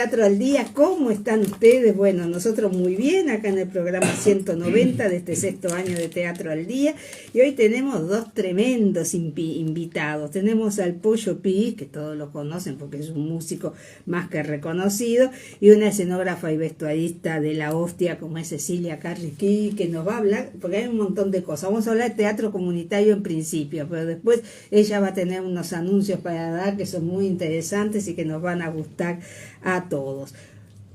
Teatro al Día. ¿Cómo están ustedes? Bueno, nosotros muy bien, acá en el programa 190 de este sexto año de Teatro al Día. Y hoy tenemos dos tremendos invitados. Tenemos al Pollo Pi, que todos lo conocen porque es un músico más que reconocido, y una escenógrafa y vestuarista de la hostia como es Cecilia Carriquí, que nos va a hablar, porque hay un montón de cosas. Vamos a hablar de teatro comunitario en principio, pero después ella va a tener unos anuncios para dar que son muy interesantes y que nos van a gustar a todos.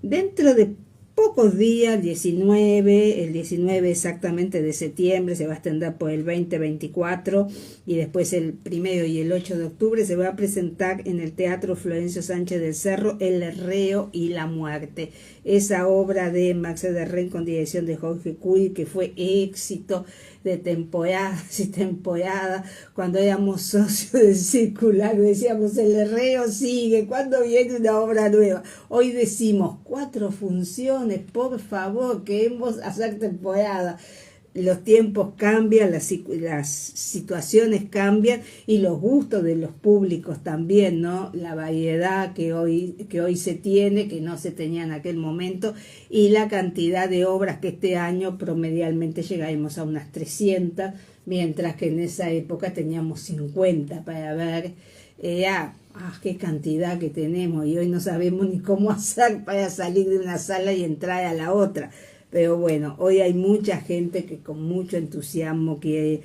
Dentro de pocos días, el 19 exactamente de septiembre, se va a extender por el 20-24 y después el 1 y el 8 de octubre se va a presentar en el Teatro Florencio Sánchez del Cerro El Reo y la Muerte. Esa obra de Mercedes Ren con dirección de Jorge Cuy, que fue éxito de temporadas y temporadas. Cuando éramos socios del Circular decíamos, el Reo sigue, ¿cuándo viene una obra nueva? Hoy decimos, 4 funciones, por favor, queremos hacer temporada. Los tiempos cambian, las situaciones cambian y los gustos de los públicos también, ¿no? La variedad que hoy se tiene, que no se tenía en aquel momento, y la cantidad de obras que este año promedialmente llegaremos a unas 300, mientras que en esa época teníamos 50 para ver. Qué cantidad que tenemos, y hoy no sabemos ni cómo hacer para salir de una sala y entrar a la otra. Pero bueno, hoy hay mucha gente que con mucho entusiasmo quiere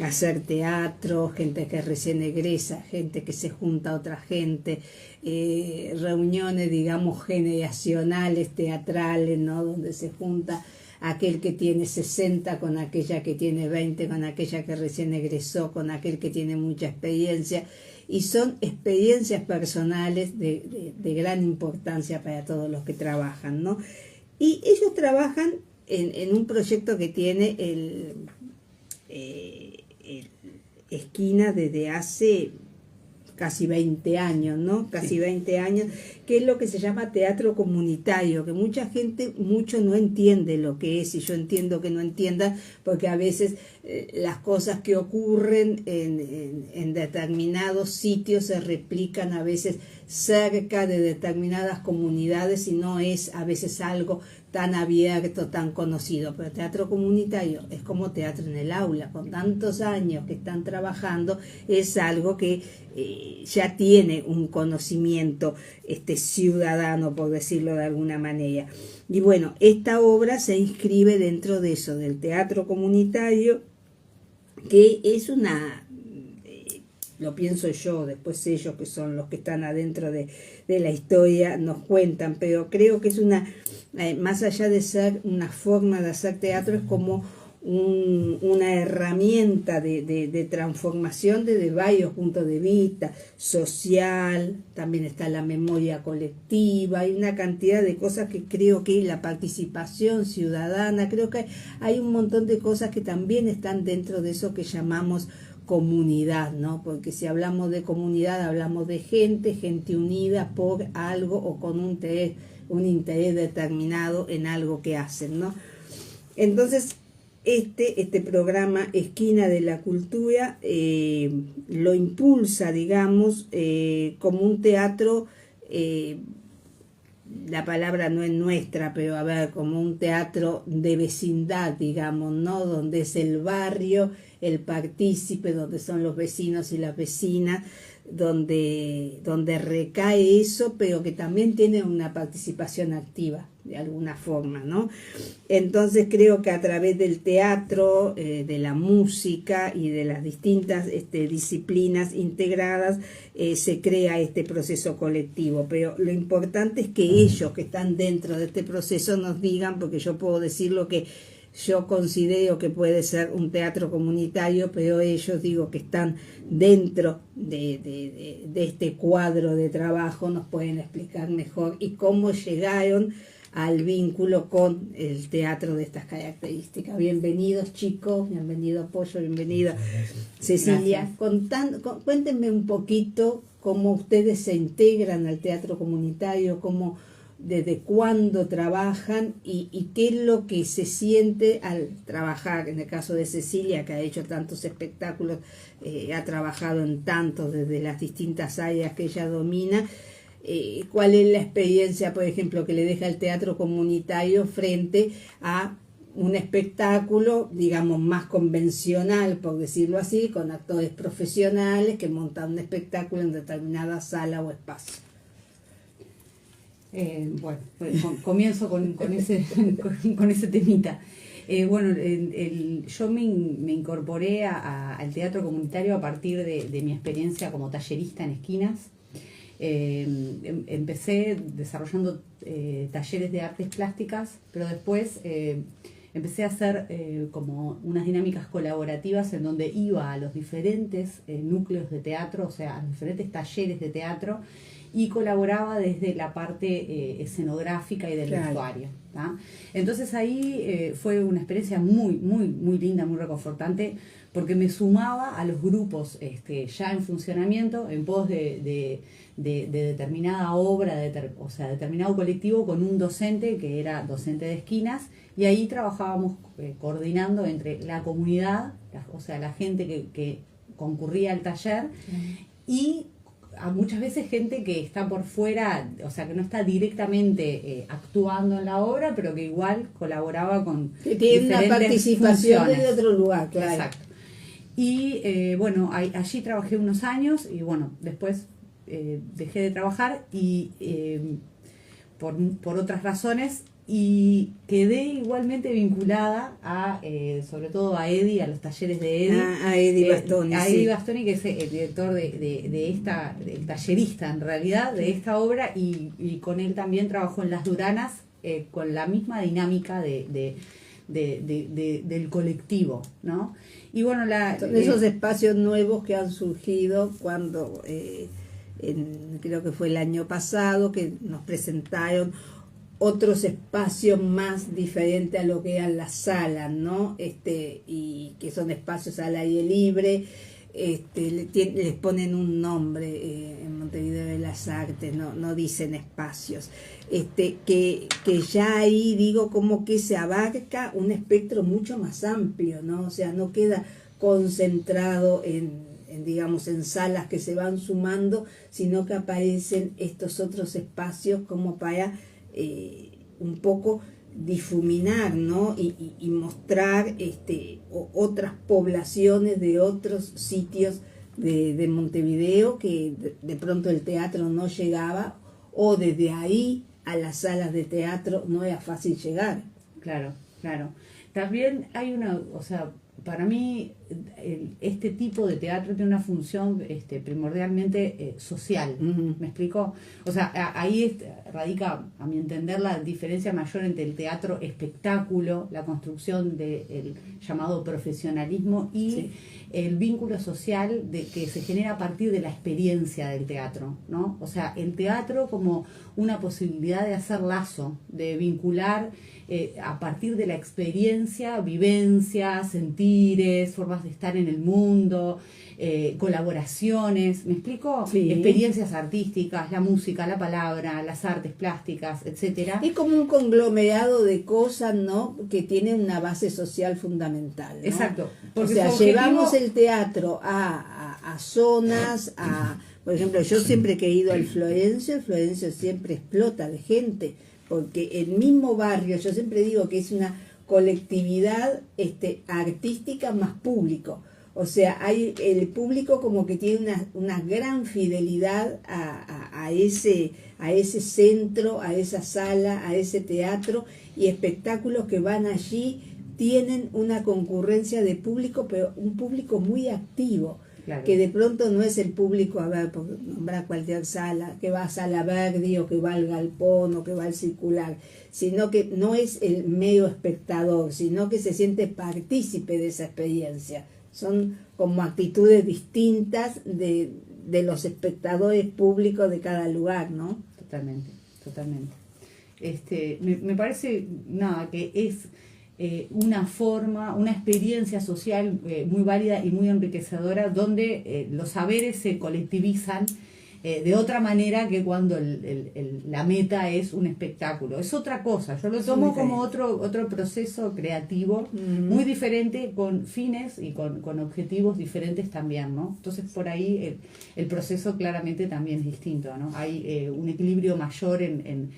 hacer teatro, gente que recién egresa, gente que se junta a otra gente, reuniones, digamos, generacionales, teatrales, ¿no? Donde se junta aquel que tiene 60 con aquella que tiene 20, con aquella que recién egresó, con aquel que tiene mucha experiencia. Y son experiencias personales de gran importancia para todos los que trabajan, ¿no? Y ellos trabajan en un proyecto que tiene el Esquina desde hace casi 20 años, ¿no? Casi 20 años, que es lo que se llama teatro comunitario, que mucha gente mucho no entiende lo que es, y yo entiendo que no entiendan, porque a veces las cosas que ocurren en determinados sitios se replican a veces cerca de determinadas comunidades y no es a veces algo tan abierto, tan conocido. Pero teatro comunitario es como teatro en el aula, con tantos años que están trabajando, es algo que ya tiene un conocimiento ciudadano, por decirlo de alguna manera. Y bueno, esta obra se inscribe dentro de eso, del teatro comunitario, que es una... lo pienso yo, después ellos que son los que están adentro de la historia nos cuentan, pero creo que es una, más allá de ser una forma de hacer teatro, es como una herramienta de transformación desde varios puntos de vista, social, también está la memoria colectiva, hay una cantidad de cosas que creo que la participación ciudadana, creo que hay un montón de cosas que también están dentro de eso que llamamos comunidad, ¿no? Porque si hablamos de comunidad, hablamos de gente unida por algo o con un interés determinado en algo que hacen, ¿no? Entonces, este programa Esquina de la Cultura lo impulsa, digamos, como un teatro, la palabra no es nuestra, pero a ver, como un teatro de vecindad, digamos, ¿no? Donde es el barrio, el partícipe, donde son los vecinos y las vecinas, donde recae eso, pero que también tiene una participación activa, de alguna forma, ¿no? Entonces creo que a través del teatro, de la música y de las distintas disciplinas integradas, se crea este proceso colectivo. Pero lo importante es que ellos que están dentro de este proceso nos digan, porque yo puedo decir lo que yo considero que puede ser un teatro comunitario, pero ellos, digo, que están dentro de este cuadro de trabajo, nos pueden explicar mejor y cómo llegaron al vínculo con el teatro de estas características. Bienvenidos, chicos, bienvenido Pollo, bienvenida Cecilia. Cuéntenme un poquito cómo ustedes se integran al teatro comunitario, desde cuándo trabajan y qué es lo que se siente al trabajar. En el caso de Cecilia, que ha hecho tantos espectáculos, ha trabajado en tantos desde las distintas áreas que ella domina, cuál es la experiencia, por ejemplo, que le deja el teatro comunitario frente a un espectáculo, digamos, más convencional, por decirlo así, con actores profesionales que montan un espectáculo en determinada sala o espacio. Bueno, pues, comienzo con ese temita. Yo me incorporé al teatro comunitario a partir de mi experiencia como tallerista en esquinas. Empecé desarrollando talleres de artes plásticas, pero después empecé a hacer como unas dinámicas colaborativas en donde iba a los diferentes núcleos de teatro, o sea, a los diferentes talleres de teatro, y colaboraba desde la parte escenográfica y del vestuario, ¿tá? Entonces ahí fue una experiencia muy, muy, muy linda, muy reconfortante, porque me sumaba a los grupos ya en funcionamiento en pos de determinada obra, o sea, determinado colectivo, con un docente que era docente de esquinas, y ahí trabajábamos coordinando entre la comunidad, o sea, la gente que concurría al taller, y a muchas veces gente que está por fuera, o sea, que no está directamente actuando en la obra, pero que igual colaboraba con que tiene una participación funciones. desde otro lugar, claro. Exacto. Y allí trabajé unos años y bueno, después dejé de trabajar y por otras razones, y quedé igualmente vinculada sobre todo a Eddie, a los talleres de Eddie. A Eddie Bastoni. A Eddie Bastoni, que es el director el tallerista en realidad de esta obra, y con él también trabajó en Las Duranas, con la misma dinámica del colectivo, ¿no? Y bueno, son esos espacios nuevos que han surgido cuando, creo que fue el año pasado, que nos presentaron otros espacios más diferentes a lo que eran las salas, ¿no? Y que son espacios al aire libre, les ponen un nombre en Montevideo de las Artes, no dicen espacios, que ya ahí digo como que se abarca un espectro mucho más amplio, ¿no? O sea, no queda concentrado digamos, en salas que se van sumando, sino que aparecen estos otros espacios como para un poco difuminar, ¿no? Y mostrar otras poblaciones de otros sitios de Montevideo que de pronto el teatro no llegaba, o desde ahí a las salas de teatro no era fácil llegar. Claro, claro. También hay o sea, para mí este tipo de teatro tiene una función primordialmente social. Uh-huh. ¿Me explico? O sea, ahí radica, a mi entender, la diferencia mayor entre el teatro espectáculo, la construcción del llamado profesionalismo, y sí, el vínculo social que se genera a partir de la experiencia del teatro, ¿no? O sea, el teatro como una posibilidad de hacer lazo, de vincular a partir de la experiencia, vivencias, sentires, formas de estar en el mundo, colaboraciones, ¿me explico? Sí. Experiencias artísticas, la música, la palabra, las artes plásticas, etcétera. Es como un conglomerado de cosas, ¿no?, que tienen una base social fundamental, ¿no? Exacto. O sea, llevamos el teatro a zonas, por ejemplo, yo siempre que he ido al Florencio siempre explota de gente, porque el mismo barrio, yo siempre digo que es una colectividad artística más público. O sea, hay el público como que tiene una gran fidelidad a ese centro, a esa sala, a ese teatro, y espectáculos que van allí tienen una concurrencia de público, pero un público muy activo. Claro. Que de pronto no es el público, a ver, por nombrar cualquier sala, que va a Sala Verdi o que va al Galpón o que va al Circular, sino que no es el mero espectador, sino que se siente partícipe de esa experiencia. Son como actitudes distintas de los espectadores públicos de cada lugar, ¿no? Totalmente, totalmente. Me parece, que es una forma, una experiencia social muy válida y muy enriquecedora, donde los saberes se colectivizan de otra manera que cuando la meta es un espectáculo. Es otra cosa, yo lo tomo como otro proceso creativo muy diferente, con fines y con objetivos diferentes también, ¿no? Entonces por ahí el proceso claramente también es distinto, ¿no? Hay un equilibrio mayor en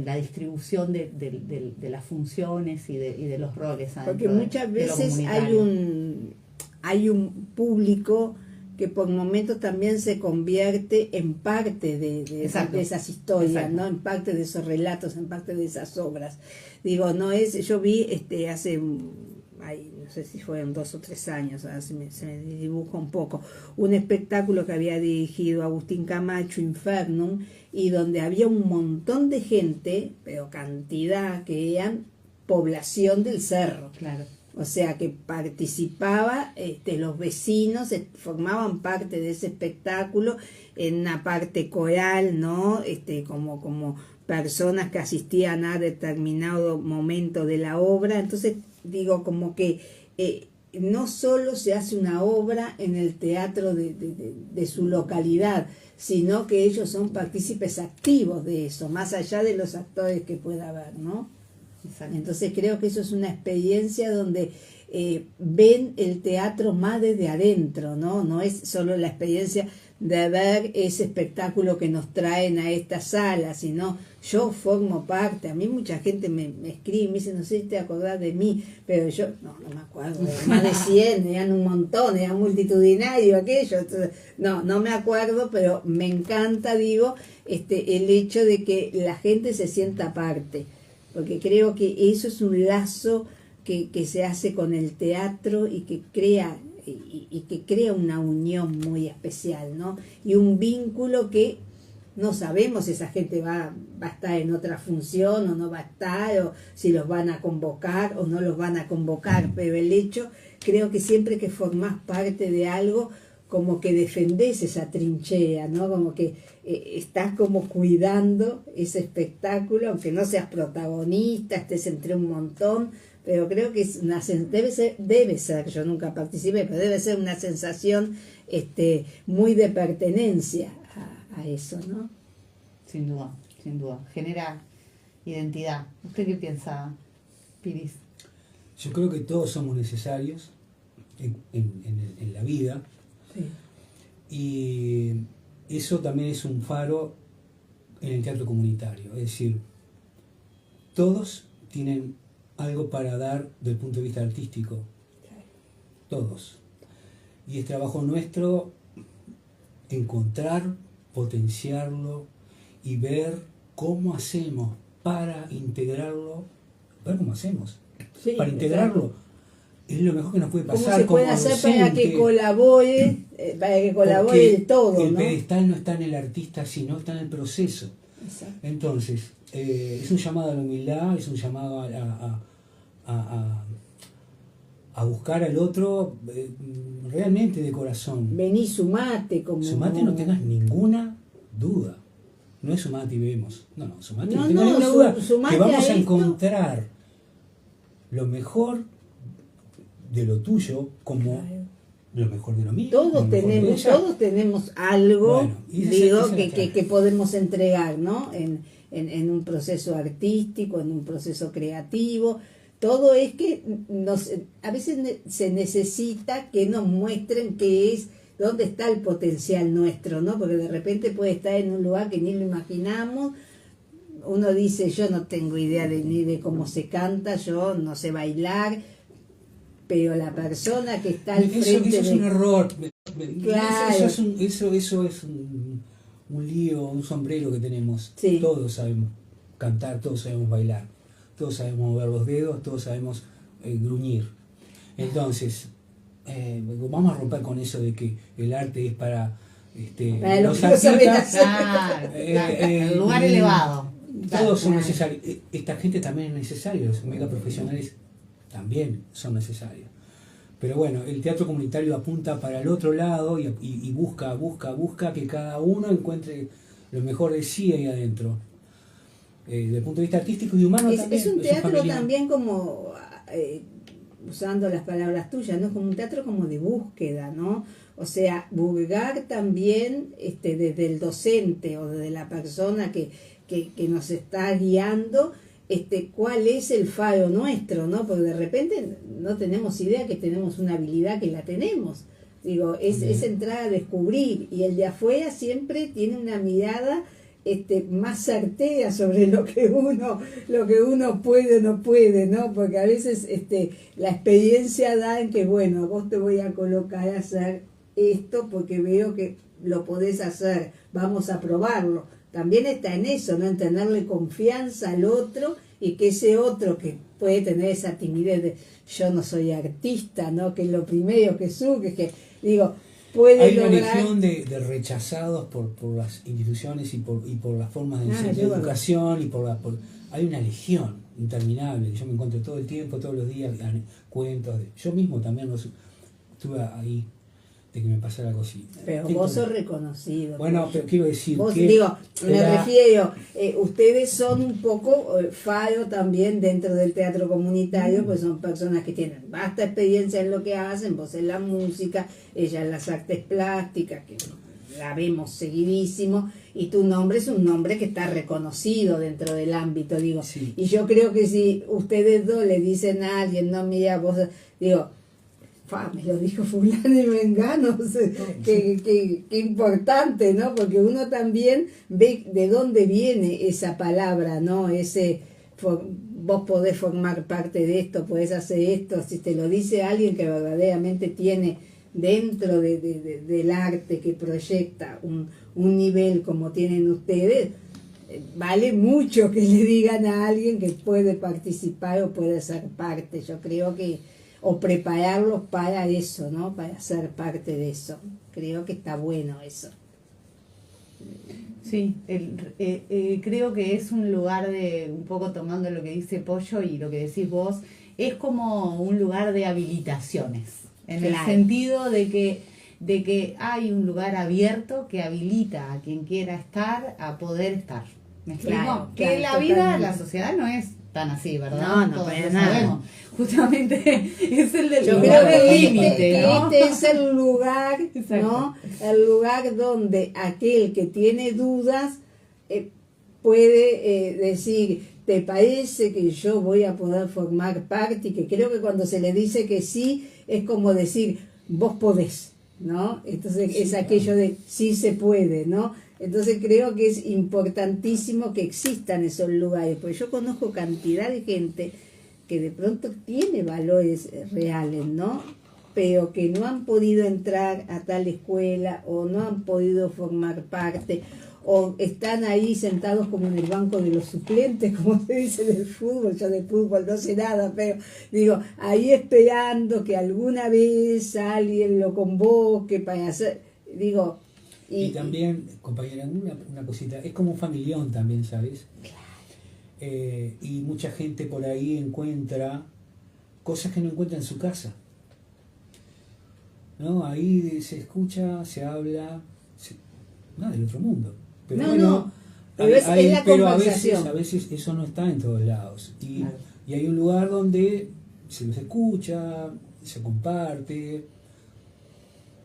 la distribución de las funciones y de los roles. Porque muchas veces hay un público que por momentos también se convierte en parte de esas historias, exacto, ¿no? En parte de esos relatos, en parte de esas obras. Digo, no es, yo vi hace, no sé si fueron 2 o 3 años, se me dibuja un poco, un espectáculo que había dirigido Agustín Camacho, Infernum, y donde había un montón de gente, pero cantidad, que eran población del cerro. Claro. O sea, que participaba, los vecinos formaban parte de ese espectáculo en una parte coral, ¿no? Como personas que asistían a determinado momento de la obra. Entonces, digo, como que no solo se hace una obra en el teatro de su localidad, sino que ellos son partícipes activos de eso, más allá de los actores que pueda haber, ¿no? Exacto. Entonces creo que eso es una experiencia donde ven el teatro más desde adentro, ¿no? No es solo la experiencia de ver ese espectáculo que nos traen a esta sala, sino yo formo parte. A mí mucha gente me escribe, me dice, no sé si te acordás de mí, pero yo, no me acuerdo, más de 100, eran un montón, era multitudinario aquello, entonces, no me acuerdo, pero me encanta, digo, el hecho de que la gente se sienta parte, porque creo que eso es un lazo que se hace con el teatro y que crea una unión muy especial, ¿no? Y un vínculo que no sabemos si esa gente va a estar en otra función o no va a estar, o si los van a convocar o no los van a convocar, pero el hecho, creo que siempre que formás parte de algo, como que defendés esa trinchera, ¿no? Como que estás como cuidando ese espectáculo, aunque no seas protagonista, estés entre un montón, pero creo que es debe ser, yo nunca participé, pero debe ser una sensación muy de pertenencia a eso, ¿no? Sin duda, genera identidad. ¿Usted qué piensa, Piris? Yo creo que todos somos necesarios en la vida. Sí. Y eso también es un faro en el teatro comunitario, es decir, todos tienen algo para dar desde el punto de vista artístico, todos, y es trabajo nuestro encontrar, potenciarlo y ver cómo hacemos para integrarlo, ver cómo hacemos para integrarlo. Exacto. Es lo mejor que nos puede pasar. ¿Cómo se puede hacer para que colabore, el todo? El pedestal no está en el artista, sino está en el proceso. Exacto. Entonces, es un llamado a la humildad, es un llamado a buscar al otro realmente de corazón. Vení, sumate. Sumate, no tengas ninguna duda. No es sumate y vemos. No, sumate, no tengas ninguna duda. Que vamos a encontrar lo mejor de lo tuyo como lo mejor de lo mío. Todos tenemos algo, bueno, que podemos entregar, ¿no? En un proceso artístico, en un proceso creativo. Todo es que a veces se necesita que nos muestren dónde está el potencial nuestro, ¿no? Porque de repente puede estar en un lugar que ni lo imaginamos. Uno dice, yo no tengo idea ni de cómo se canta, yo no sé bailar, pero la persona que está al frente... Eso es un error. Claro. Eso es un lío, un sombrero que tenemos. Sí. Todos sabemos cantar, todos sabemos bailar, todos sabemos mover los dedos, todos sabemos gruñir. Entonces, vamos a romper con eso de que el arte es para los artistas. El lugar elevado. Todos son necesarios. Esta gente también es necesaria, los mega profesionales también son necesarios. Pero bueno, el teatro comunitario apunta para el otro lado y busca que cada uno encuentre lo mejor de sí ahí adentro. Desde el punto de vista artístico y humano también. Es un teatro también como, usando las palabras tuyas, ¿no? Como un teatro como de búsqueda, ¿no? O sea, vulgar también desde el docente o desde la persona que nos está guiando, cuál es el faro nuestro, ¿no? Porque de repente no tenemos idea que tenemos una habilidad que la tenemos. Digo, es entrar a descubrir, y el de afuera siempre tiene una mirada más certera sobre lo que uno puede o no puede, ¿no? Porque a veces la experiencia da en que, bueno, vos te voy a colocar a hacer esto porque veo que lo podés hacer, vamos a probarlo. También está en eso, ¿no? En tenerle confianza al otro, y que ese otro que puede tener esa timidez de yo no soy artista, ¿no? Que es lo primero que surge, que digo, puede hay lograr... una legión de rechazados por las instituciones y por las formas de educación, hay una legión interminable que yo me encuentro todo el tiempo, todos los días, cuentos. Yo mismo también estuve ahí de que me pasara algo así. Pero vos sos reconocido. Bueno, pero quiero decir vos, que... digo, me refiero, ustedes son un poco faro también dentro del teatro comunitario, pues son personas que tienen vasta experiencia en lo que hacen, vos en la música, ella en las artes plásticas, que la vemos seguidísimo, y tu nombre es un nombre que está reconocido dentro del ámbito, digo. Sí. Y yo creo que si ustedes dos le dicen a alguien, no, mira, vos, digo... me lo dijo fulano y mengano, o sea, qué importante, ¿no? Porque uno también ve de dónde viene esa palabra, ¿no? Vos podés formar parte de esto, podés hacer esto, si te lo dice alguien que verdaderamente tiene dentro del arte, que proyecta un nivel como tienen ustedes, vale mucho que le digan a alguien que puede participar o puede ser parte. Yo creo que o prepararlos para eso, ¿no? Para ser parte de eso. Creo que está bueno eso. Sí, creo que es un lugar un poco tomando lo que dice Pollo y lo que decís vos, es como un lugar de habilitaciones, en el sentido de que hay un lugar abierto que habilita a quien quiera estar a poder estar. ¿Me explico? Que la vida, la sociedad no es tan así, ¿verdad? No, para nada. Sabemos. Justamente es el del Yo lugar creo del que límite, ¿no? es el lugar, Exacto. ¿no? El lugar donde aquel que tiene dudas puede decir, ¿te parece que yo voy a poder formar parte? Y que creo que cuando se le dice que sí, es como decir, vos podés, ¿no? Entonces sí, es aquello de sí se puede, ¿no? Entonces creo que es importantísimo que existan esos lugares, porque yo conozco cantidad de gente que de pronto tiene valores reales, ¿no? Pero que no han podido entrar a tal escuela o no han podido formar parte o están ahí sentados como en el banco de los suplentes, como se dice del fútbol. Yo de fútbol no sé nada, pero digo, ahí esperando que alguna vez alguien lo convoque para hacer, digo... Y también, compañera, una cosita, es como un familión también, ¿sabes? Claro. Y mucha gente por ahí encuentra cosas que no encuentra en su casa, ¿no? Ahí se escucha, se habla, no del otro mundo, pero no, bueno, no, pero es la pero conversación. a veces eso no está en todos lados, y, claro. Y hay un lugar donde se los escucha, se comparte,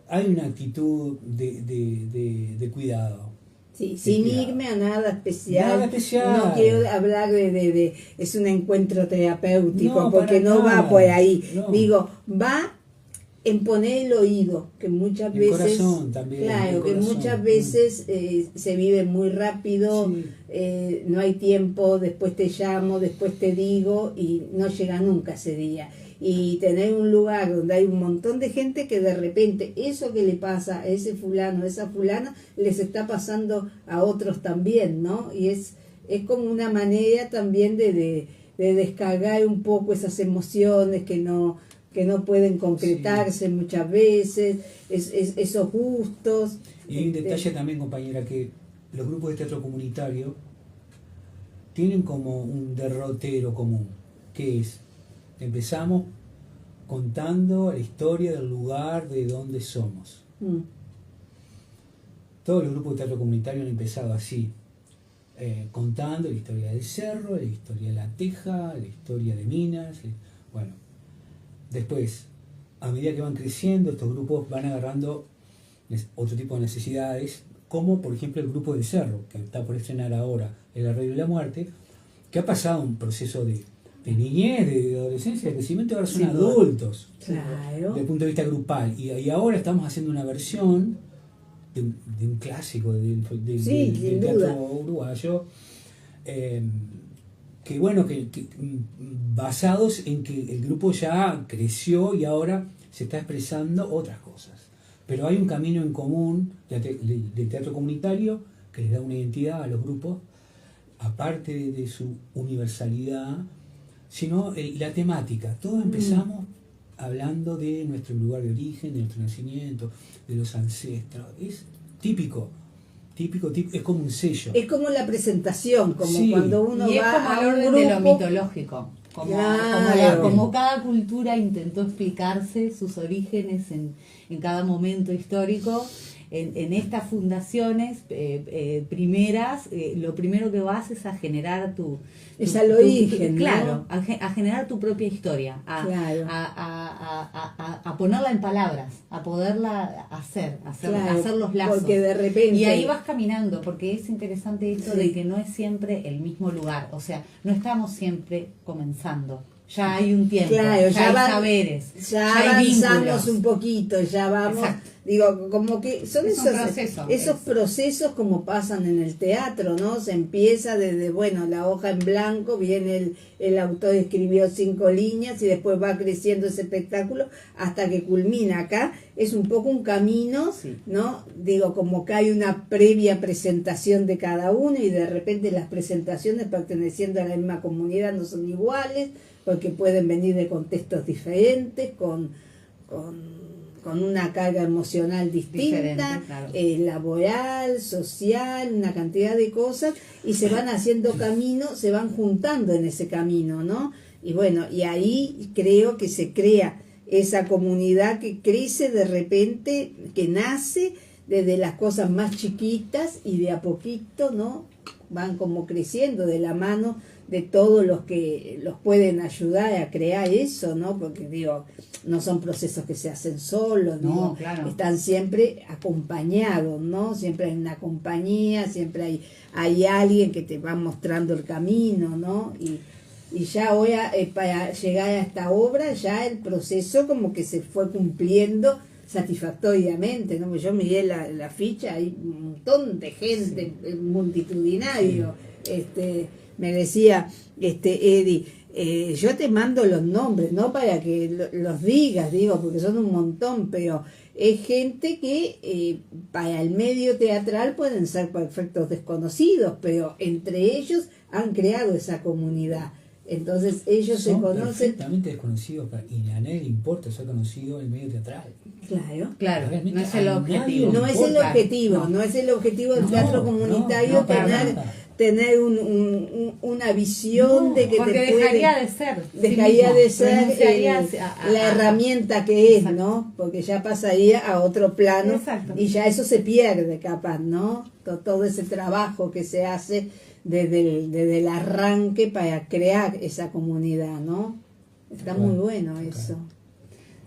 hay una actitud de cuidado. Sí, sin irme a nada especial. Nada especial. No quiero hablar de es un encuentro terapéutico, No, porque no nada. va por ahí. No. Digo, va en poner el oído, que muchas el veces... corazón también. Claro, que corazón. muchas veces se vive muy rápido, Sí. no hay tiempo, después te llamo, después te digo, y no llega nunca ese día. Y tener un lugar donde hay un montón de gente que de repente eso que le pasa a ese fulano, a esa fulana, les está pasando a otros también, ¿no? Y es como una manera también de descargar un poco esas emociones que no pueden concretarse muchas veces, esos gustos. Y hay un detalle también, compañera, que los grupos de teatro comunitario tienen como un derrotero común, que es, empezamos contando la historia del lugar de donde somos. Todos los grupos de teatro comunitario han empezado así, contando la historia del cerro, la historia de la teja, la historia de Minas, bueno. Después, a medida que van creciendo, estos grupos van agarrando otro tipo de necesidades, como por ejemplo el grupo del Cerro, que está por estrenar ahora El Arroyo de la Muerte, que ha pasado un proceso de niñez, de adolescencia, de crecimiento, ahora son adultos, Claro. desde el punto de vista grupal. Y ahora estamos haciendo una versión de un clásico del teatro uruguayo, que bueno, que basados en que el grupo ya creció y ahora se está expresando otras cosas. Pero hay un camino en común de teatro comunitario que les da una identidad a los grupos, aparte de su universalidad, sino la temática. Todos empezamos hablando de nuestro lugar de origen, de nuestro nacimiento, de los ancestros. Es típico, es como un sello. Es como la presentación, como Sí. cuando uno Y es va como a el un orden de lo grupo. mitológico. Claro. Como cada cultura intentó explicarse sus orígenes en cada momento histórico, en estas fundaciones primeras, lo primero que vas es a generar Es al origen, ¿no? Claro, a generar tu propia historia, Claro. a ponerla en palabras, a poderla hacer Claro, los lazos. porque de repente- Y ahí vas caminando, porque es interesante esto Sí. de que no es siempre el mismo lugar, o sea, no estamos siempre comenzando. Ya hay un tiempo, Claro, ya hay van- saberes, ya hay avanzamos vínculos. un poquito, ya vamos, Exacto. digo, como que son Es un esos proceso, esos es. procesos como pasan en el teatro, ¿no? Se empieza desde, bueno, la hoja en blanco, viene el autor escribió 5 líneas y después va creciendo ese espectáculo hasta que culmina. Acá es un poco un camino, Sí. ¿no? Digo, como que hay una previa presentación de cada uno y de repente las presentaciones perteneciendo a la misma comunidad no son iguales, porque pueden venir de contextos diferentes, con una carga emocional distinta, Diferente, claro. laboral, social, una cantidad de cosas, y se van haciendo camino, se van juntando en ese camino, ¿no? Y bueno, y ahí creo que se crea esa comunidad que crece de repente, que nace desde las cosas más chiquitas y de a poquito, ¿no? Van como creciendo de la mano de todos los que los pueden ayudar a crear eso, ¿no? Porque digo, no son procesos que se hacen solos, No, digo, claro. están siempre acompañados, ¿no? Siempre hay una compañía, siempre hay alguien que te va mostrando el camino, ¿no? Y ya hoy, para llegar a esta obra, ya el proceso como que se fue cumpliendo satisfactoriamente, ¿no? Porque yo miré la ficha, hay un montón de gente, multitudinario, me decía Eddie, yo te mando los nombres, no para que los digas, digo, porque son un montón, pero es gente que para el medio teatral pueden ser perfectos desconocidos, pero entre ellos han creado esa comunidad. Entonces ellos Son se conocen. perfectamente desconocidos y a nadie le importa ser conocido en el medio teatral. Claro. Claro, Realmente no es el a nadie objetivo. le No es el importa. objetivo, no es el objetivo del teatro comunitario para tener nada. una visión de que porque te dejaría puede, de ser. dejaría de ser Renunciaría la herramienta que es, ¿no? Porque ya pasaría a otro plano. Exacto. Y ya eso se pierde capaz, ¿no? Todo ese trabajo que se hace desde el arranque para crear esa comunidad, ¿no? Está Claro, muy bueno claro. eso.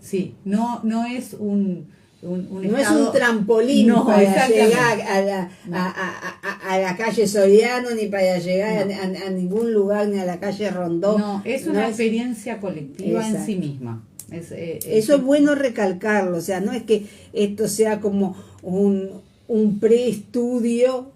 Sí, no es un No es estado- un trampolín No, para exactamente. llegar a la calle Soriano, ni para llegar No. a ningún lugar, ni a la calle Rondó. No, es una experiencia colectiva en sí Exacto. misma. Eso es bueno recalcarlo, o sea, no es que esto sea como un preestudio,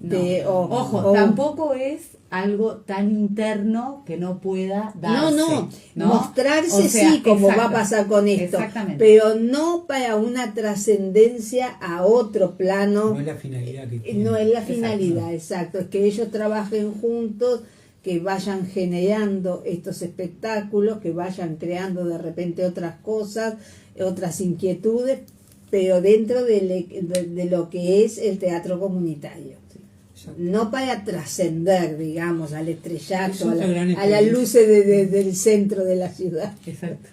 No. Ojo, o- tampoco es algo tan interno que no pueda darse. No, ¿no? mostrarse O sea, sí, como exacto, va a pasar con esto, exactamente. pero no para una trascendencia a otro plano. No es la finalidad que tiene. No es la Exacto. finalidad, exacto, es que ellos trabajen juntos, que vayan generando estos espectáculos, que vayan creando de repente otras cosas, otras inquietudes, pero dentro de lo que es el teatro comunitario. Exacto. No para trascender, digamos, al Es estrellato, otra gran a las experiencia. luces del centro de la ciudad. Exacto.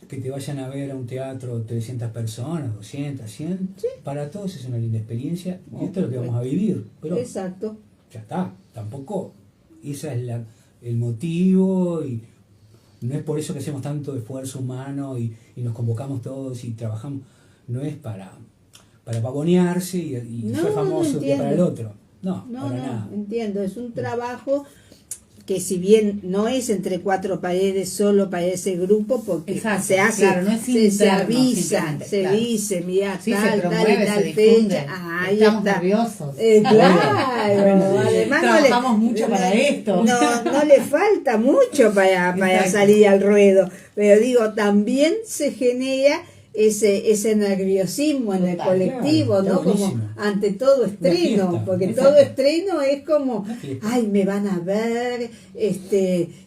Que te vayan a ver a un teatro 300 personas, 200, 100, para todos es una linda experiencia y esto es lo que vamos a vivir. Pero Exacto. ya está, tampoco ese es el motivo y no es por eso que hacemos tanto esfuerzo humano y nos convocamos todos y trabajamos. No es para para pavonearse y No, ser famoso no de para el entiendo. otro. No, para nada. Entiendo, es un trabajo que si bien no es entre cuatro paredes solo para ese grupo, porque Exacto, se hace, claro, no es se interno, avisa, simplemente, se claro. dice, mira, Sí, tal, se tal promueve, y tal se difunde. fecha. Ahí Estamos está. nerviosos. Claro, además Trabajamos mucho para esto. No le falta mucho para Exacto. salir al ruedo, pero digo, también se genera ese nerviosismo en el Total, colectivo, claro, ¿no? está Como buenísimo. ante todo estreno, fiesta, porque exacto. todo estreno es como, Una fiesta. ay, me van a ver,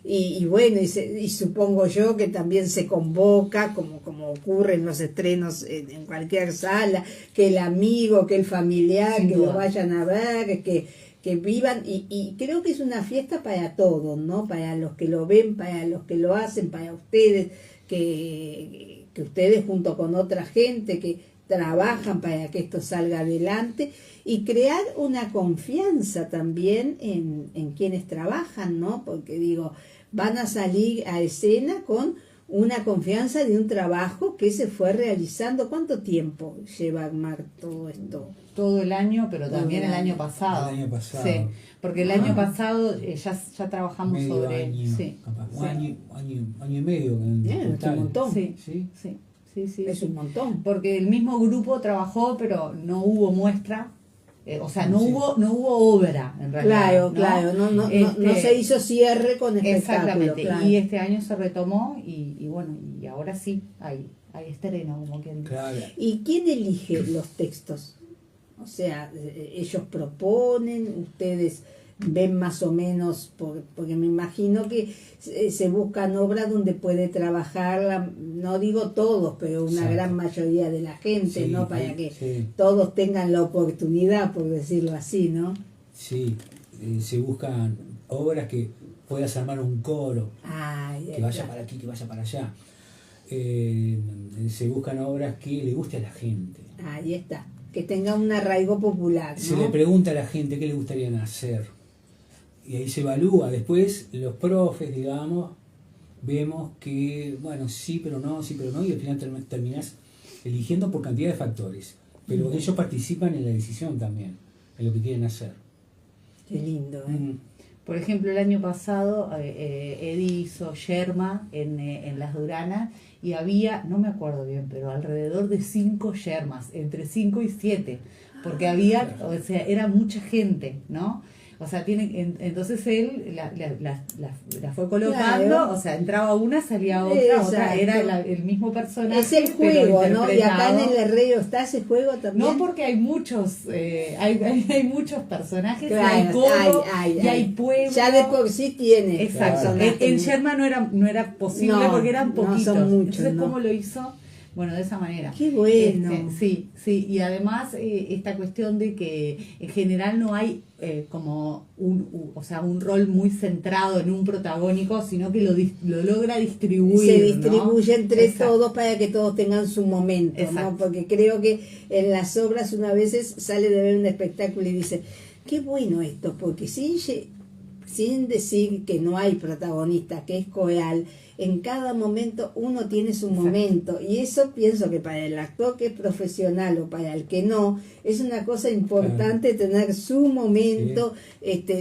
y bueno, y supongo yo que también se convoca, como ocurre en los estrenos en cualquier sala, que el amigo, que el familiar, Sin que duda. lo vayan a ver, que vivan, y creo que es una fiesta para todos, ¿no? Para los que lo ven, para los que lo hacen, para ustedes, que ustedes junto con otra gente que trabajan para que esto salga adelante, y crear una confianza también en quienes trabajan, ¿no? Porque digo, van a salir a escena con una confianza de un trabajo que se fue realizando. ¿Cuánto tiempo lleva armar todo esto? Todo el año, pero Todo también el el año año. pasado. El año pasado. Sí, porque el año pasado ya trabajamos Medio sobre... año, Sí, capaz, sí. año y medio. En Bien, es un total. montón. Sí, ¿Sí? sí. Es un montón. Porque el mismo grupo trabajó, pero no hubo muestra, o sea, no Sí. hubo obra en realidad. Claro, no Este, se hizo cierre con espectáculo. Exactamente, Claro. y este año se retomó y bueno, y ahora sí, hay estreno, como quien dice. Claro. ¿Y quién elige los textos? O sea, ellos proponen, ustedes ven más o menos, porque me imagino que se buscan obras donde puede trabajar, no digo todos, pero una Exacto. gran mayoría de la gente, Sí, ¿no? Para sí, que sí. todos tengan la oportunidad, por decirlo así, ¿no? Sí, se buscan obras que puedas armar un coro, Ay, que vaya para aquí, que vaya para allá. Se buscan obras que le guste a la gente. ahí está, que tenga un arraigo popular, ¿no? Se le pregunta a la gente qué le gustaría hacer. Y ahí se evalúa. Después los profes, digamos, vemos que, bueno, sí, pero no, y al final terminás eligiendo por cantidad de factores. Pero ellos participan en la decisión también, en lo que quieren hacer. Qué lindo, ¿eh? Mm. Por ejemplo, el año pasado Eddie hizo Yerma en Las Duranas y había, no me acuerdo bien, pero alrededor de 5 yermas, entre 5 y 7, porque había, o sea, era mucha gente, ¿no? O sea, entonces él la fue colocando, Claro. o sea, entraba una, salía otra, Exacto. era el mismo personaje. Es el pero juego, ¿no? Y acá en interpretado. el Herrero está ese juego también. No, porque hay muchos, hay muchos personajes, Claro, y hay coro, hay. y hay pueblo. Ya de por sí tiene. Exacto. personajes. En Sherman no era posible No, porque eran no poquitos. son muchos, Entonces, ¿no? ¿cómo lo hizo? Bueno, de esa manera. Qué bueno. Sí. Y además esta cuestión de que en general no hay como un rol muy centrado en un protagónico, sino que lo logra distribuir. Se distribuye ¿no? entre Exacto. todos para que todos tengan su momento, Exacto. ¿no? Porque creo que en las obras una vez sale de ver un espectáculo y dice, qué bueno esto, porque sin decir que no hay protagonista, que es coral, en cada momento uno tiene su Exacto. momento, y eso pienso que para el actor que es profesional o para el que no, es una cosa importante tener su momento,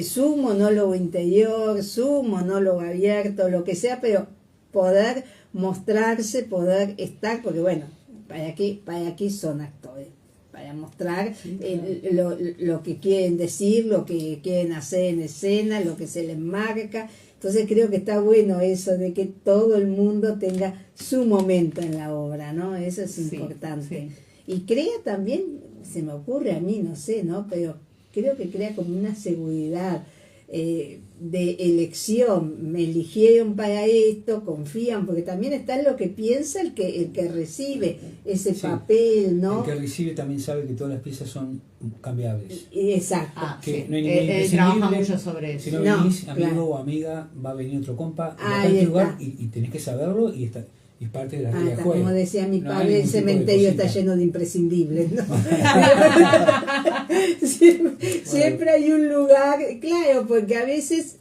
su monólogo interior, su monólogo abierto, lo que sea, pero poder mostrarse, poder estar, porque bueno, ¿para qué son actores? Para mostrar lo que quieren decir, lo que quieren hacer en escena, lo que se les marca. Entonces creo que está bueno eso de que todo el mundo tenga su momento en la obra, ¿no? Eso es importante. Sí. Y crea también, se me ocurre a mí, no sé, ¿no? Pero creo que crea como una seguridad de elección. Me eligieron para esto, confían, porque también está en lo que piensa el que recibe ese papel, ¿no? El que recibe también sabe que todas las piezas son cambiables. Exacto. Que no hay ningún Él trabaja imprescindible. mucho sobre eso. Si no No, venís, amigo claro. o amiga, va a venir otro compa Ahí a este está. lugar y tenés que saberlo y es parte de la regla de Está, juego. como decía mi No hay padre, el ningún tipo de cementerio está cosita. lleno de imprescindibles, ¿no? siempre hay un lugar, claro, porque a veces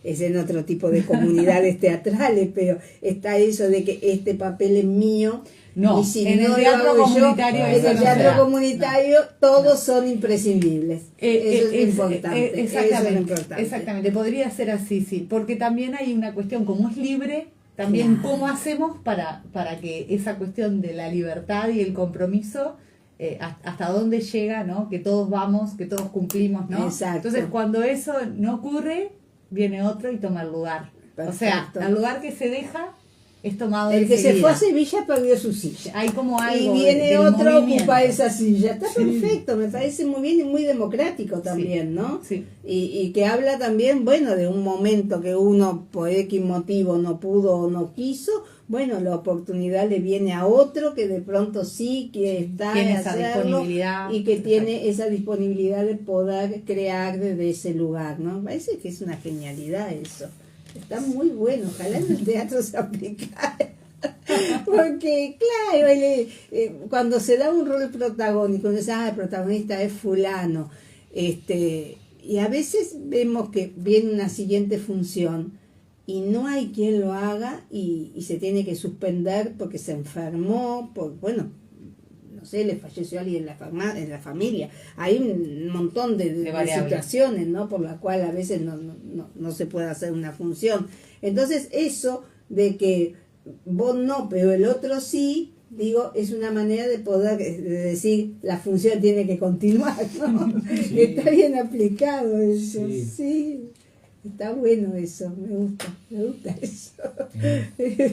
es en otro tipo de comunidades teatrales, pero está eso de que este papel es mío. No, y si en el no teatro lo hago comunitario yo, en eso el no teatro se da. comunitario todos son imprescindibles. Eso es importante. Exactamente, eso es lo importante. exactamente, podría ser así, sí, porque también hay una cuestión, como es libre, también Claro. cómo hacemos para que esa cuestión de la libertad y el compromiso, hasta dónde llega, ¿no? Que todos vamos, que todos cumplimos, ¿no? Exacto. Entonces, cuando eso no ocurre, viene otro y toma el lugar. Perfecto. O sea, el lugar que se deja es tomado El que se enseguida. fue a Sevilla perdió su silla. Hay como Y algo viene del otro a movimiento. ocupar esa silla. Está Sí. perfecto, me parece muy bien y muy democrático también, ¿no? Sí. Y que habla también, bueno, de un momento que uno por X motivo no pudo o no quiso, bueno, la oportunidad le viene a otro que de pronto sí quiere estar Tiene y esa hacerlo, disponibilidad. y que Exacto. tiene esa disponibilidad de poder crear desde ese lugar, ¿no? Parece que es una genialidad eso. Está muy bueno, ojalá en el teatro se aplicara. Porque, claro, cuando se da un rol protagónico, cuando se el protagonista es fulano, y a veces vemos que viene una siguiente función y no hay quien lo haga y se tiene que suspender porque se enfermó, bueno, no sé, le falleció alguien en la familia. Hay un montón de variables. situaciones, ¿no? Por la cual a veces no se puede hacer una función. Entonces, eso de que vos no, pero el otro sí, digo, es una manera de poder decir, la función tiene que continuar, ¿no? Sí. Está bien aplicado eso, Sí. sí. Está bueno eso, me gusta eso.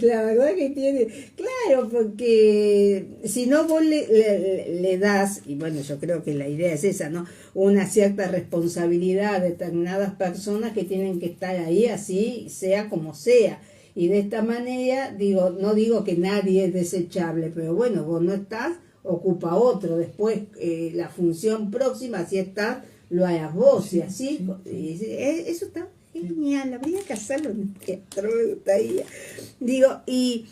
La verdad que tiene, claro, porque si no vos le das, y bueno, yo creo que la idea es esa, ¿no? Una cierta responsabilidad a determinadas personas que tienen que estar ahí así, sea como sea. Y de esta manera, no digo que nadie es desechable, pero bueno, vos no estás, ocupa otro. Después, la función próxima, si estás, lo hagas vos, Sí, y así. sí. Eso está genial, habría que hacerlo en el teatro, me gustaría. Y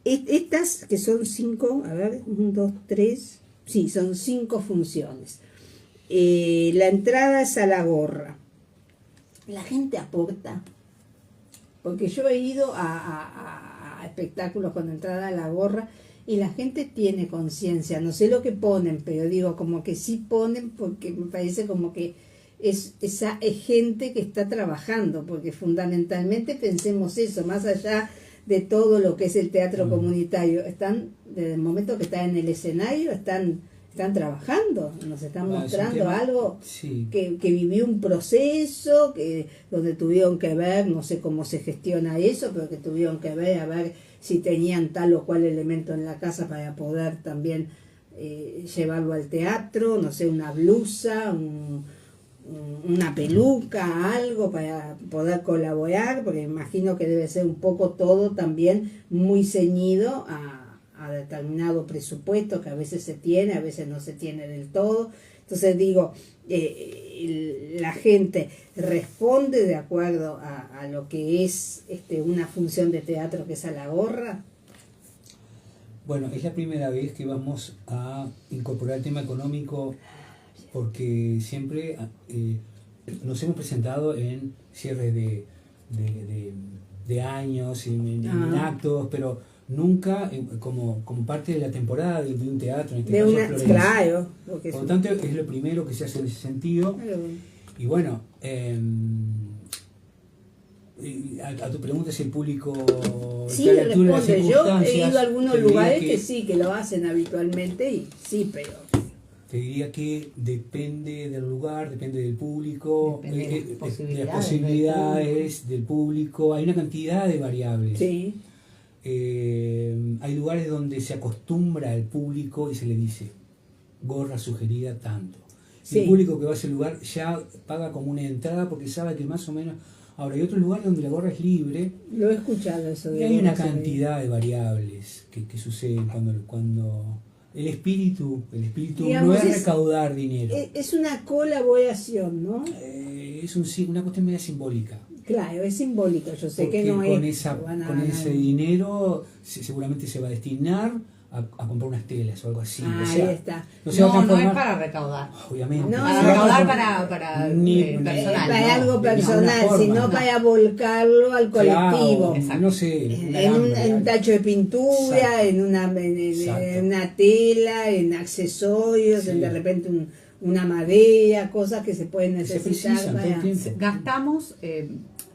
estas que son 5, a ver, 1, 2, 3, sí, son 5 funciones. La entrada es a la gorra. La gente aporta. Porque yo he ido a espectáculos con entrada a la gorra y la gente tiene conciencia, no sé lo que ponen, pero digo como que sí ponen porque me parece como que es gente que está trabajando, porque fundamentalmente pensemos eso, más allá de todo lo que es el teatro comunitario, están, desde el momento que están en el escenario, están trabajando, nos están mostrando algo sí. que vivió un proceso, donde tuvieron que ver, no sé cómo se gestiona eso, pero que tuvieron que ver a ver si tenían tal o cual elemento en la casa para poder también llevarlo al teatro, no sé, una blusa, una peluca, algo para poder colaborar, porque imagino que debe ser un poco todo también muy ceñido a determinado presupuesto que a veces se tiene, a veces no se tiene del todo. Entonces digo, la gente responde de acuerdo a lo que es una función de teatro que es a la gorra. Bueno, es la primera vez que vamos a incorporar el tema económico porque siempre nos hemos presentado en cierres de años, en actos, pero nunca como parte de la temporada de un teatro, en este caso Florencia. Claro. Por lo tanto, es lo primero que se hace en ese sentido. Claro. Y bueno, a tu pregunta si el público Sí, está a la altura de las responde. Yo he circunstancias, ido a algunos te diría lugares que sí, que lo hacen habitualmente y sí, pero... Te diría que depende del lugar, depende del público, Depende de las posibilidades del público. Hay una cantidad de variables. Sí. Hay lugares donde se acostumbra al público y se le dice gorra sugerida tanto. Sí. El público que va a ese lugar ya paga como una entrada porque sabe que más o menos... Ahora, hay otros lugares donde la gorra es libre. Lo he escuchado eso. Y hay una cantidad de variables que suceden cuando el espíritu Digamos, no es recaudar dinero. Es una colaboración, ¿no? Es una cuestión media simbólica. Claro, es simbólico, yo sé Porque que no con es... con ese dinero seguramente se va a destinar a comprar unas telas o algo así. Ah, o sea, ahí está. no se va a No, no transformar. es para recaudar. Obviamente. No, Para no, recaudar no, para ni- personal. Para no, algo de ninguna personal, forma, sino no. para volcarlo al colectivo. Claro, no sé, un En un alambre, en algo. tacho de pintura, Exacto. en Exacto. una tela, en accesorios, Sí. en de repente una madera, cosas que se pueden Que se necesitar precisan todo el para... tiempo. Gastamos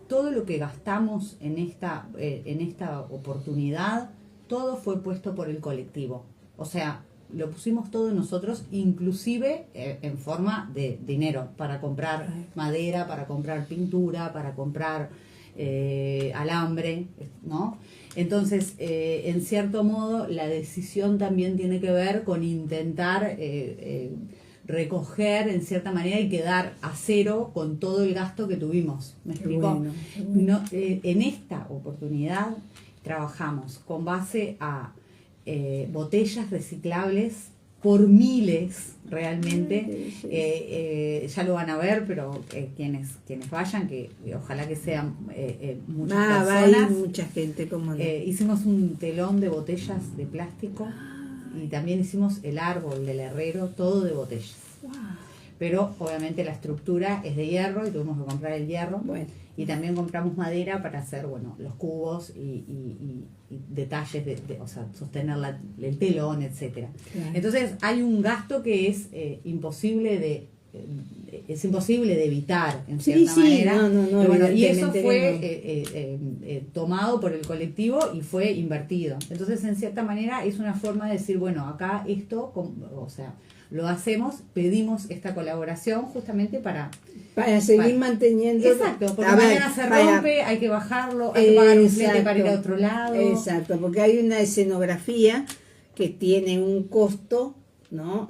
todo lo que gastamos en esta oportunidad, todo fue puesto por el colectivo. O sea, lo pusimos todo nosotros, inclusive en forma de dinero, para comprar madera, para comprar pintura, para comprar alambre, ¿no? Entonces, en cierto modo, la decisión también tiene que ver con intentar recoger en cierta manera y quedar a cero con todo el gasto que tuvimos. ¿Me explico? bueno. No, en esta oportunidad trabajamos con base a botellas reciclables por miles realmente. Ya lo van a ver, pero quienes vayan, que ojalá que sean muchas Va a ir personas. mucha gente, como no. Hicimos un telón de botellas de plástico y también hicimos el árbol del herrero, todo de botellas. Pero obviamente la estructura es de hierro y tuvimos que comprar el hierro. Bueno. Y también compramos madera para hacer, bueno, los cubos y detalles, o sea, sostener el telón, etcétera. Claro. Entonces hay un gasto que es imposible de evitar en cierta manera. No, Y bueno, y eso evidentemente fue tomado por el colectivo y fue invertido. Entonces, en cierta manera, es una forma de decir, bueno, acá esto, o sea, lo hacemos, pedimos esta colaboración justamente para seguir manteniendo. Exacto, porque A ver, mañana se rompe, hay que bajarlo, hay que pagar un flete para ir a otro lado. Exacto, porque hay una escenografía que tiene un costo, ¿no?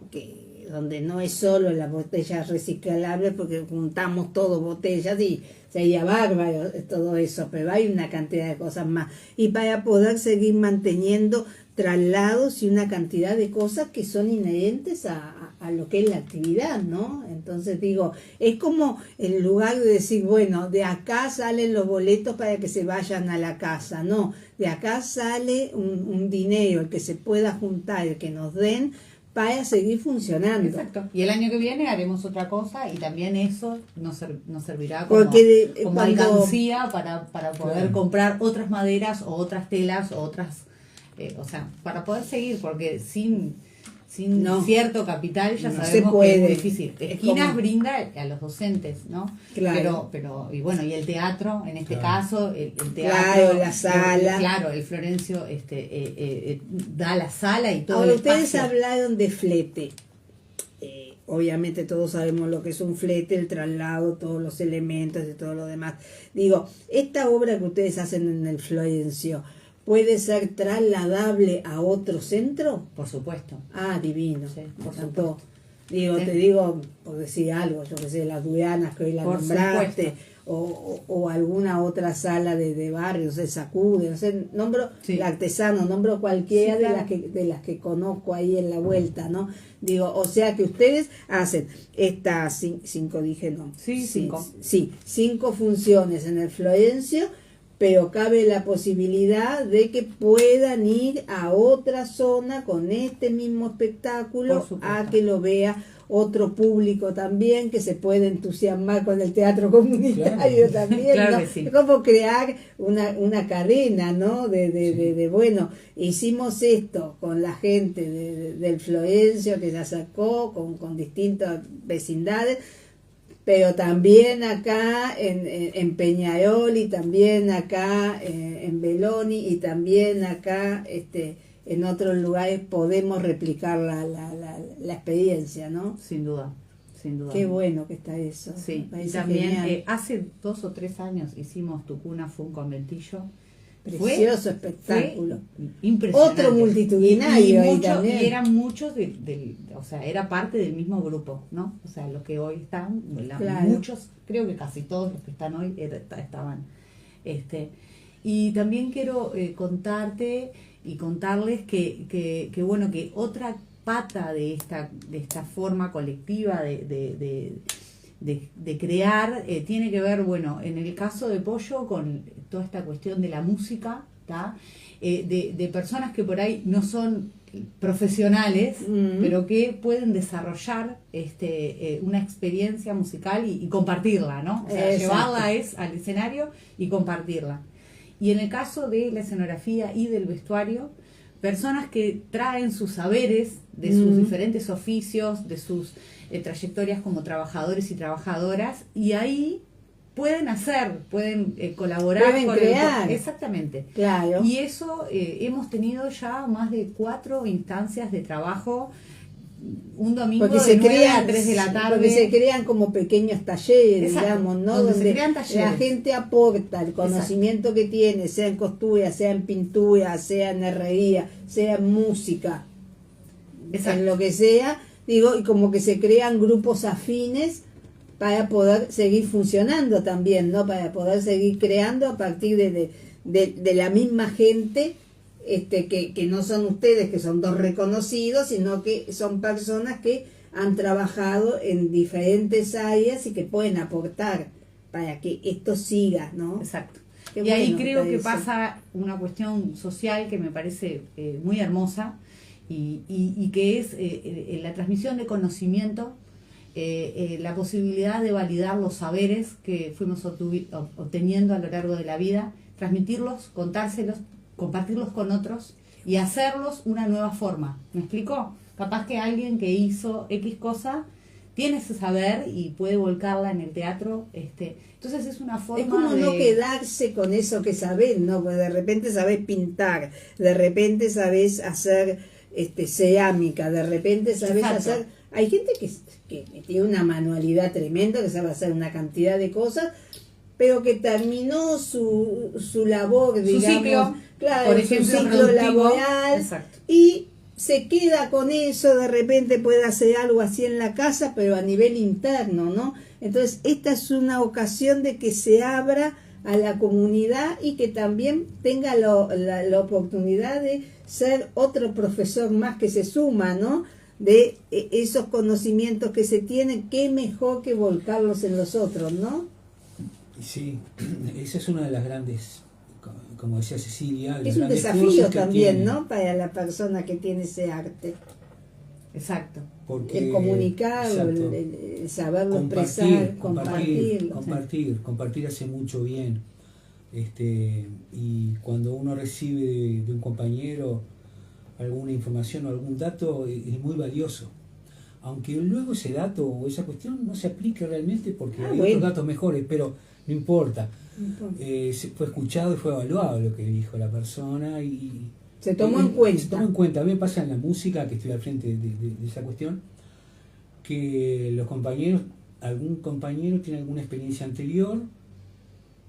Donde no es solo las botellas reciclables, porque juntamos todo botellas y sería bárbaro todo eso, pero hay una cantidad de cosas más. Y para poder seguir manteniendo traslados y una cantidad de cosas que son inherentes a lo que es la actividad, ¿no? Entonces digo, es como en lugar de decir, bueno, de acá salen los boletos para que se vayan a la casa, no, de acá sale un dinero, el que se pueda juntar, el que nos den, para seguir funcionando. Exacto. Y el año que viene haremos otra cosa y también eso nos servirá como, como alcancía para poder comprar otras maderas o otras telas o otras, o sea, para poder seguir, porque sin cierto capital ya sabemos que es muy difícil. Esquinas brinda a los docentes, ¿no? Claro. Pero y bueno, y el teatro, en este caso, el teatro. Claro, la sala. Claro, el Florencio da la sala y todo. Ahora, el espacio. ustedes hablaron de flete. Obviamente todos sabemos lo que es un flete, el traslado, todos los elementos y todo lo demás. Digo, esta obra que ustedes hacen en el Florencio, ¿puede ser trasladable a otro centro? Por supuesto. Ah, divino. Sí, por Tanto, supuesto. digo, Sí. Te digo, por decir algo, yo que sé, las Duyanas que hoy la Por nombraste, supuesto. o alguna otra sala de barrios, de Sacude, no sé, nombro Sí. la Artesano, nombro cualquiera Sí, claro. de las que conozco ahí en la vuelta, ¿no? Digo, o sea que ustedes hacen estas cinco, dije, no. Sí, cinco. Sí, 5 funciones en el Florencio, pero cabe la posibilidad de que puedan ir a otra zona con este mismo espectáculo, Por supuesto. a que lo vea otro público también, que se puede entusiasmar con el teatro comunitario también, Claro ¿no? que sí. Es como crear una cadena, ¿no? De bueno, hicimos esto con la gente del Florencio que se acercó, con distintas vecindades, pero también acá en Peñarol y también acá en Beloni y también acá en otros lugares podemos replicar la experiencia, ¿no? Sin duda, sin duda. Qué bueno que está eso. Sí, Me y parece también genial. hace 2 o 3 años hicimos Tu Cuna fue un conventillo. Precioso espectáculo. Fue impresionante. Otro multitudinario ahí mucho, también. y eran muchos o sea, era parte del mismo grupo, ¿no? O sea, los que hoy están, Claro. muchos, creo que casi todos los que están hoy estaban. Y también quiero contarte y contarles que bueno, que otra pata de esta forma colectiva de crear tiene que ver, bueno, en el caso de Pollo, con toda esta cuestión de la música, ¿tá? De personas que por ahí no son profesionales, pero que pueden desarrollar una experiencia musical y compartirla, ¿no? O sea, llevarla al escenario y compartirla. Y en el caso de la escenografía y del vestuario, personas que traen sus saberes de sus diferentes oficios, de sus trayectorias como trabajadores y trabajadoras, y ahí pueden colaborar, pueden crear. Exactamente. Claro. Y eso hemos tenido ya más de 4 instancias de trabajo, un domingo porque de 9 a 3 de la tarde. Porque se crean como pequeños talleres, exacto, digamos, ¿no? donde Donde se crean talleres. la gente aporta el conocimiento que tiene, sea en costura, sea en pintura, sea en herrería, sea en música, en lo que sea, digo, y como que se crean grupos afines para poder seguir funcionando también, ¿no? Para poder seguir creando a partir de la misma gente, que no son ustedes, que son 2 reconocidos, sino que son personas que han trabajado en diferentes áreas y que pueden aportar para que esto siga, ¿no? Exacto. Qué y bueno, ahí creo que eso. pasa una cuestión social que me parece muy hermosa y que es la transmisión de conocimiento, la posibilidad de validar los saberes que fuimos obteniendo a lo largo de la vida, transmitirlos, contárselos, compartirlos con otros y hacerlos una nueva forma. ¿Me explico? Capaz que alguien que hizo X cosa tiene ese saber y puede volcarla en el teatro. Entonces es una forma es como de no quedarse con eso que sabés, ¿no? Porque de repente sabés pintar, de repente sabés hacer cerámica, de repente sabés Exacto. hacer... Hay gente que tiene una manualidad tremenda, que sabe hacer una cantidad de cosas, pero que terminó su labor, digamos, su ciclo, claro, por ejemplo, su ciclo productivo. laboral, Exacto. y se queda con eso, de repente puede hacer algo así en la casa, pero a nivel interno, ¿no? Entonces, esta es una ocasión de que se abra a la comunidad y que también tenga la oportunidad de ser otro profesor más que se suma, ¿no? De esos conocimientos que se tienen, qué mejor que volcarlos en los otros, ¿no? Sí, esa es una de las grandes, como decía Cecilia, Es un desafío también, ¿no? Para la persona que tiene ese arte. Exacto. Porque, el comunicarlo, el saberlo expresar, compartir hace mucho bien. Y cuando uno recibe de un compañero alguna información o algún dato, es muy valioso. Aunque luego ese dato o esa cuestión no se aplique realmente porque hay otros datos mejores, pero no importa. Fue escuchado y fue evaluado lo que dijo la persona y se tomó en cuenta. Se tomó en cuenta. A mí me pasa en la música, que estoy al frente de esa cuestión, que los compañeros, algún compañero tiene alguna experiencia anterior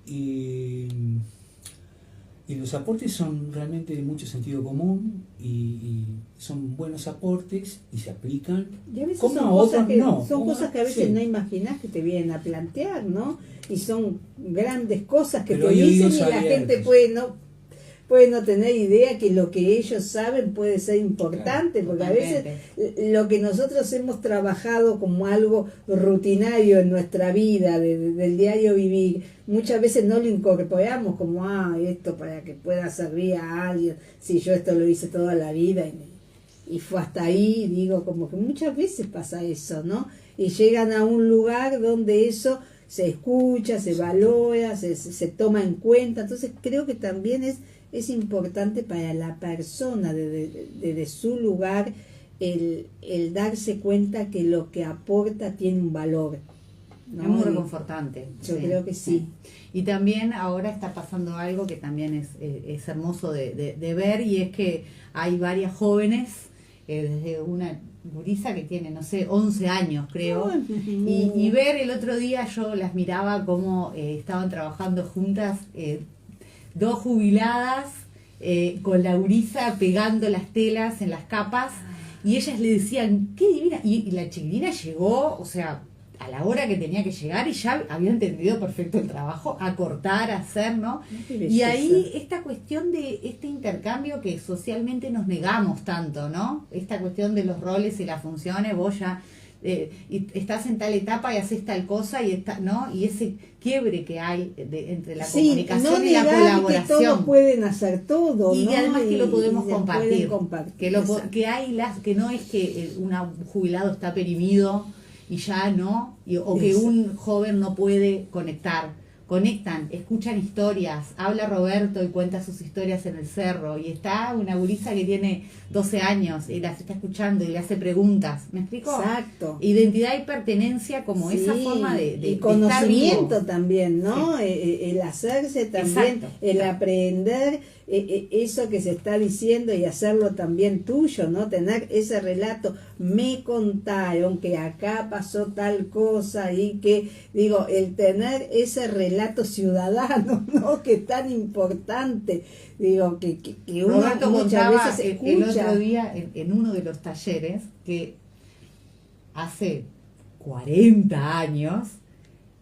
y los aportes son realmente de mucho sentido común y son buenos aportes y se aplican. Y a veces son cosas que a veces no imaginás que te vienen a plantear, ¿no? Y son grandes cosas que te dicen y la gente puede no tener idea que lo que ellos saben puede ser importante, porque a veces lo que nosotros hemos trabajado como algo rutinario en nuestra vida, del diario vivir, muchas veces no lo incorporamos como, esto para que pueda servir a alguien, si yo esto lo hice toda la vida y fue hasta ahí, digo, como que muchas veces pasa eso, ¿no? Y llegan a un lugar donde eso se escucha, se valora, se toma en cuenta, entonces creo que también es importante para la persona desde su lugar el darse cuenta que lo que aporta tiene un valor, ¿no? Es muy reconfortante. Yo creo que sí. Y también ahora está pasando algo que también es hermoso de ver, y es que hay varias jóvenes, desde una gurisa que tiene, no sé, 11 años creo, y ver el otro día yo las miraba como estaban trabajando juntas, 2 jubiladas con la gurisa pegando las telas en las capas, y ellas le decían, qué divina, y la chiquilina llegó, o sea, a la hora que tenía que llegar y ya había entendido perfecto el trabajo, a cortar, a hacer, ¿no? Y ahí esta cuestión de este intercambio que socialmente nos negamos tanto, ¿no? Esta cuestión de los roles y las funciones, vos ya y estás en tal etapa y haces tal cosa y ¿no? Y ese quiebre que hay entre la comunicación no y la colaboración. Que todos pueden hacer todo, y ¿no? además que lo podemos compartir. Exacto. Que que no es que un jubilado está perimido y ya no, o que un joven no puede conectar. Conectan, escuchan historias, habla Roberto y cuenta sus historias en el cerro, y está una gurisa que tiene 12 años y las está escuchando y le hace preguntas, ¿me explico? Exacto. Identidad y pertenencia como esa forma de y conocimiento estar vivo. También, ¿no? Sí. El hacerse también, exacto. El aprender eso que se está diciendo y hacerlo también tuyo, ¿no? Tener ese relato, me contaron que acá pasó tal cosa y que, digo, el tener ese relato ciudadano, ¿no? Que es tan importante, digo, que uno Roberto muchas veces escucha. El otro día en uno de los talleres que hace 40 años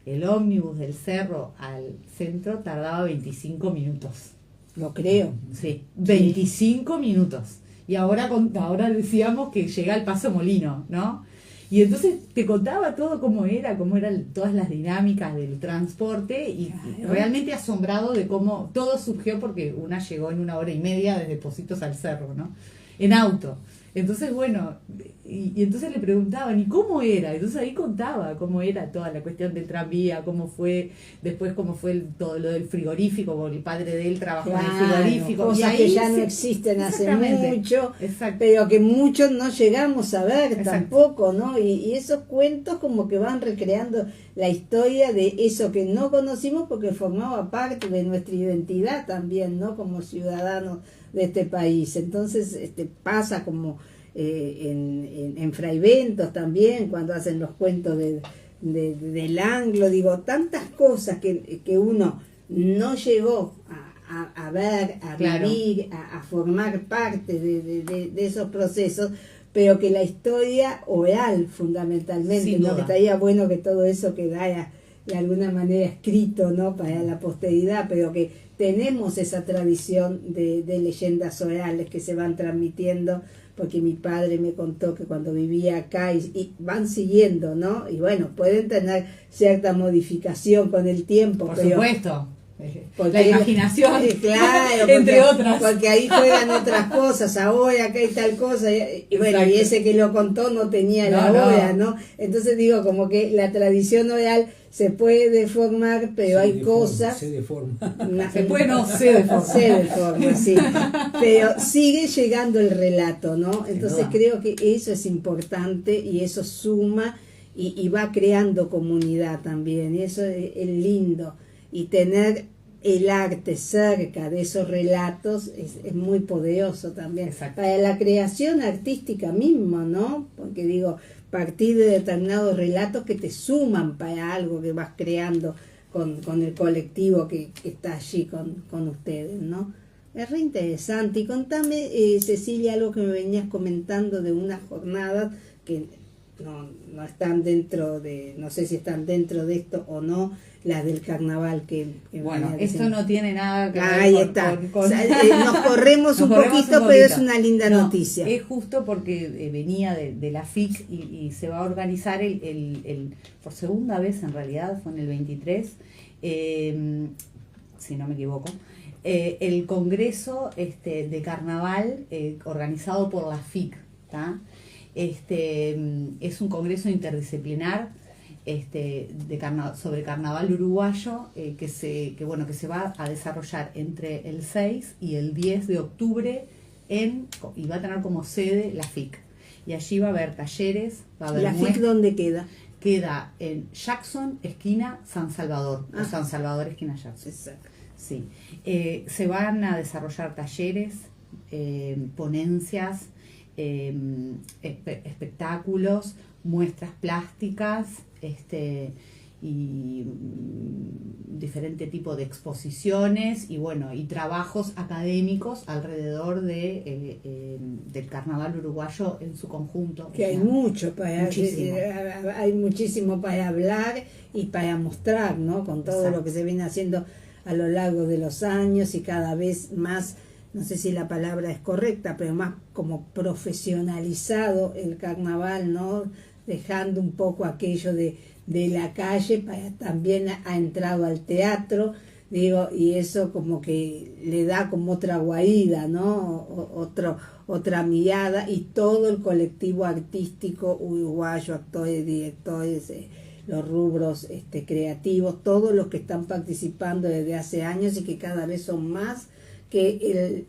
el ómnibus del cerro al centro tardaba 25 minutos. Lo creo. Sí, 25 minutos. Y ahora decíamos que llega al Paso Molino, ¿no? Y entonces te contaba todo cómo eran todas las dinámicas del transporte y realmente asombrado de cómo todo surgió porque una llegó en 1 hora y media desde Pocitos al cerro, ¿no? En auto. Entonces, bueno, y entonces le preguntaban, ¿y cómo era? Entonces ahí contaba cómo era toda la cuestión del tranvía, cómo fue, después cómo fue todo lo del frigorífico, porque el padre de él trabajó en el frigorífico. Cosas que ya no existen hace mucho, pero que muchos no llegamos a ver tampoco, ¿no? Y esos cuentos como que van recreando la historia de eso que no conocimos porque formaba parte de nuestra identidad también, ¿no? Como ciudadanos de este país. Entonces pasa como en Fraiventos también, cuando hacen los cuentos del Anglo, digo, tantas cosas que uno no llegó a ver, a vivir, a formar parte de esos procesos, pero que la historia oral fundamentalmente, ¿no? Que estaría bueno que todo eso quedara de alguna manera escrito, ¿no? Para la posteridad, pero que tenemos esa tradición de leyendas orales que se van transmitiendo, porque mi padre me contó que cuando vivía acá y van siguiendo, ¿no? Y bueno, pueden tener cierta modificación con el tiempo. Por supuesto. La imaginación, claro, entre otras. Porque ahí juegan otras cosas, ahora acá hay tal cosa, y bueno, y ese que lo contó no tenía la hora, ¿no? Entonces digo, como que la tradición oral se puede deformar, pero hay cosas... Se deforma. Se deforma, sí. Pero sigue llegando el relato, ¿no? Entonces creo que eso es importante y eso suma y va creando comunidad también, y eso es lindo. Y tener el arte cerca de esos relatos es muy poderoso también. Exacto. Para la creación artística misma, ¿no? Porque digo, partir de determinados relatos que te suman para algo que vas creando con el colectivo que está allí con ustedes, ¿no? Es re interesante. Y contame, Cecilia, algo que me venías comentando de unas jornadas que no están dentro de, no sé si están dentro de esto o no, las del carnaval que bueno, esto no tiene nada que ver ahí está. Nos corremos un poquito, pero es una linda noticia. Es justo porque venía de la FIC y se va a organizar el por segunda vez en realidad, fue en el 23, si no me equivoco, el congreso de carnaval organizado por la FIC, ¿tá? Es un congreso interdisciplinar sobre carnaval uruguayo que se va a desarrollar entre el 6 y el 10 de octubre y va a tener como sede la FIC. Y allí va a haber talleres, va a haber ¿La FIC dónde queda? Queda en Jackson, esquina San Salvador, o San Salvador, esquina Jackson. Exacto. Sí. Se van a desarrollar talleres, ponencias, espectáculos, muestras plásticas, y diferente tipo de exposiciones y bueno, y trabajos académicos alrededor del carnaval uruguayo en su conjunto. Que hay mucho hay muchísimo para hablar y para mostrar, ¿no? Con todo Exacto. Lo que se viene haciendo a lo largo de los años y cada vez más, no sé si la palabra es correcta, pero más como profesionalizado el carnaval, ¿no? dejando un poco aquello de la calle, también ha entrado al teatro, digo, y eso como que le da como otra guarida, ¿no? Otra mirada, y todo el colectivo artístico uruguayo, actores, directores, los rubros creativos, todos los que están participando desde hace años y que cada vez son más, que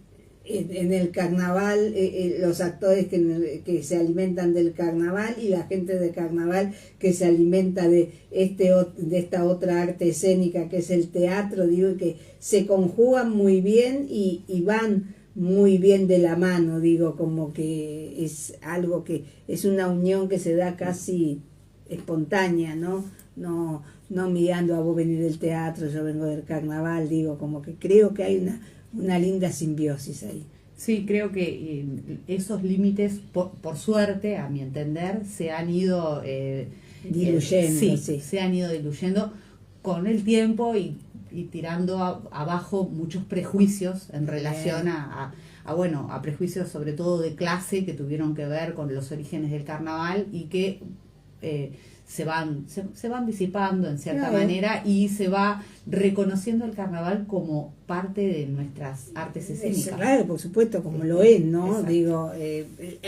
en el carnaval, los actores que se alimentan del carnaval y la gente del carnaval que se alimenta de esta otra arte escénica que es el teatro, digo, que se conjugan muy bien y van muy bien de la mano, digo, como que es algo que es una unión que se da casi espontánea, ¿no? No mirando a vos venir del teatro, yo vengo del carnaval, digo, como que creo que hay una linda simbiosis ahí. Sí, creo que esos límites, por suerte, a mi entender, se han ido diluyendo. Sí, se han ido diluyendo con el tiempo y tirando abajo muchos prejuicios en relación a prejuicios sobre todo de clase que tuvieron que ver con los orígenes del carnaval y que se van disipando en cierta manera y se va reconociendo el carnaval como parte de nuestras artes escénicas. Claro, por supuesto, como lo es, ¿no? Exacto. Digo,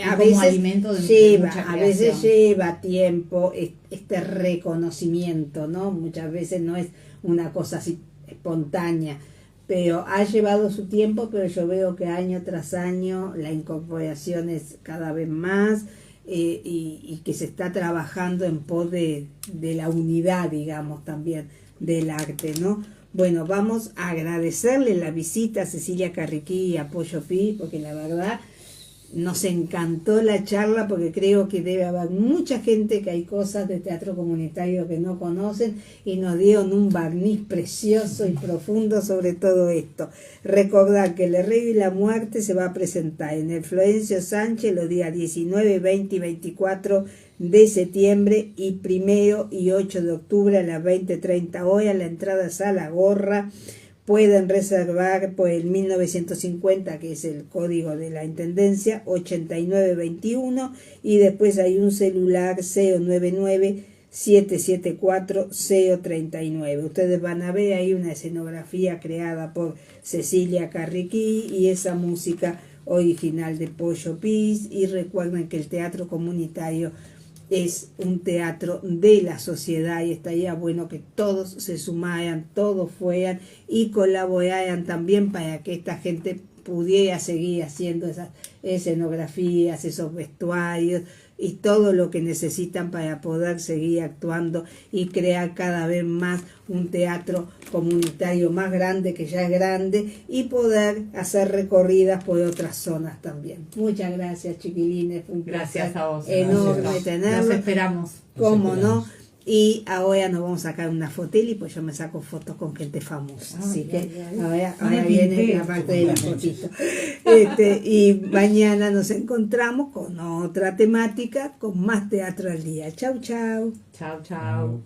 a veces alimento de mucha a veces lleva tiempo este reconocimiento, ¿no? Muchas veces no es una cosa así espontánea, pero ha llevado su tiempo, pero yo veo que año tras año la incorporación es cada vez más, y que se está trabajando en pos de la unidad, digamos, también del arte, ¿no? Bueno, vamos a agradecerle la visita a Cecilia Carriquí y a Pollo Pi, porque la verdad nos encantó la charla, porque creo que debe haber mucha gente que hay cosas de teatro comunitario que no conocen, y nos dieron un barniz precioso y profundo sobre todo esto. Recordar que El Herrero y la Muerte se va a presentar en el Florencio Sánchez los días 19, 20 y 24 de septiembre y 1 y 8 de octubre a las 20:30 horas. La entrada es a la gorra. Pueden reservar por el 1950, que es el código de la Intendencia, 8921, y después hay un celular 099-774-039. Ustedes van a ver ahí una escenografía creada por Cecilia Carriquí y esa música original de Pollo Pi. Y recuerden que el teatro comunitario es un teatro de la sociedad y estaría bueno que todos se sumaran, todos fueran y colaboraran también para que esta gente pudiera seguir haciendo esas escenografías, esos vestuarios y todo lo que necesitan para poder seguir actuando y crear cada vez más un teatro comunitario más grande, que ya es grande, y poder hacer recorridas por otras zonas también. Muchas gracias, chiquilines. Gracias a vos. Enorme tenerlos. Nos esperamos. ¿Cómo no? Y ahora nos vamos a sacar una foteli, pues yo me saco fotos con gente famosa. Así que ahora viene la parte de la fotito. Y mañana nos encontramos con otra temática, con más Teatro al Día. Chau, chau. Chau, chau.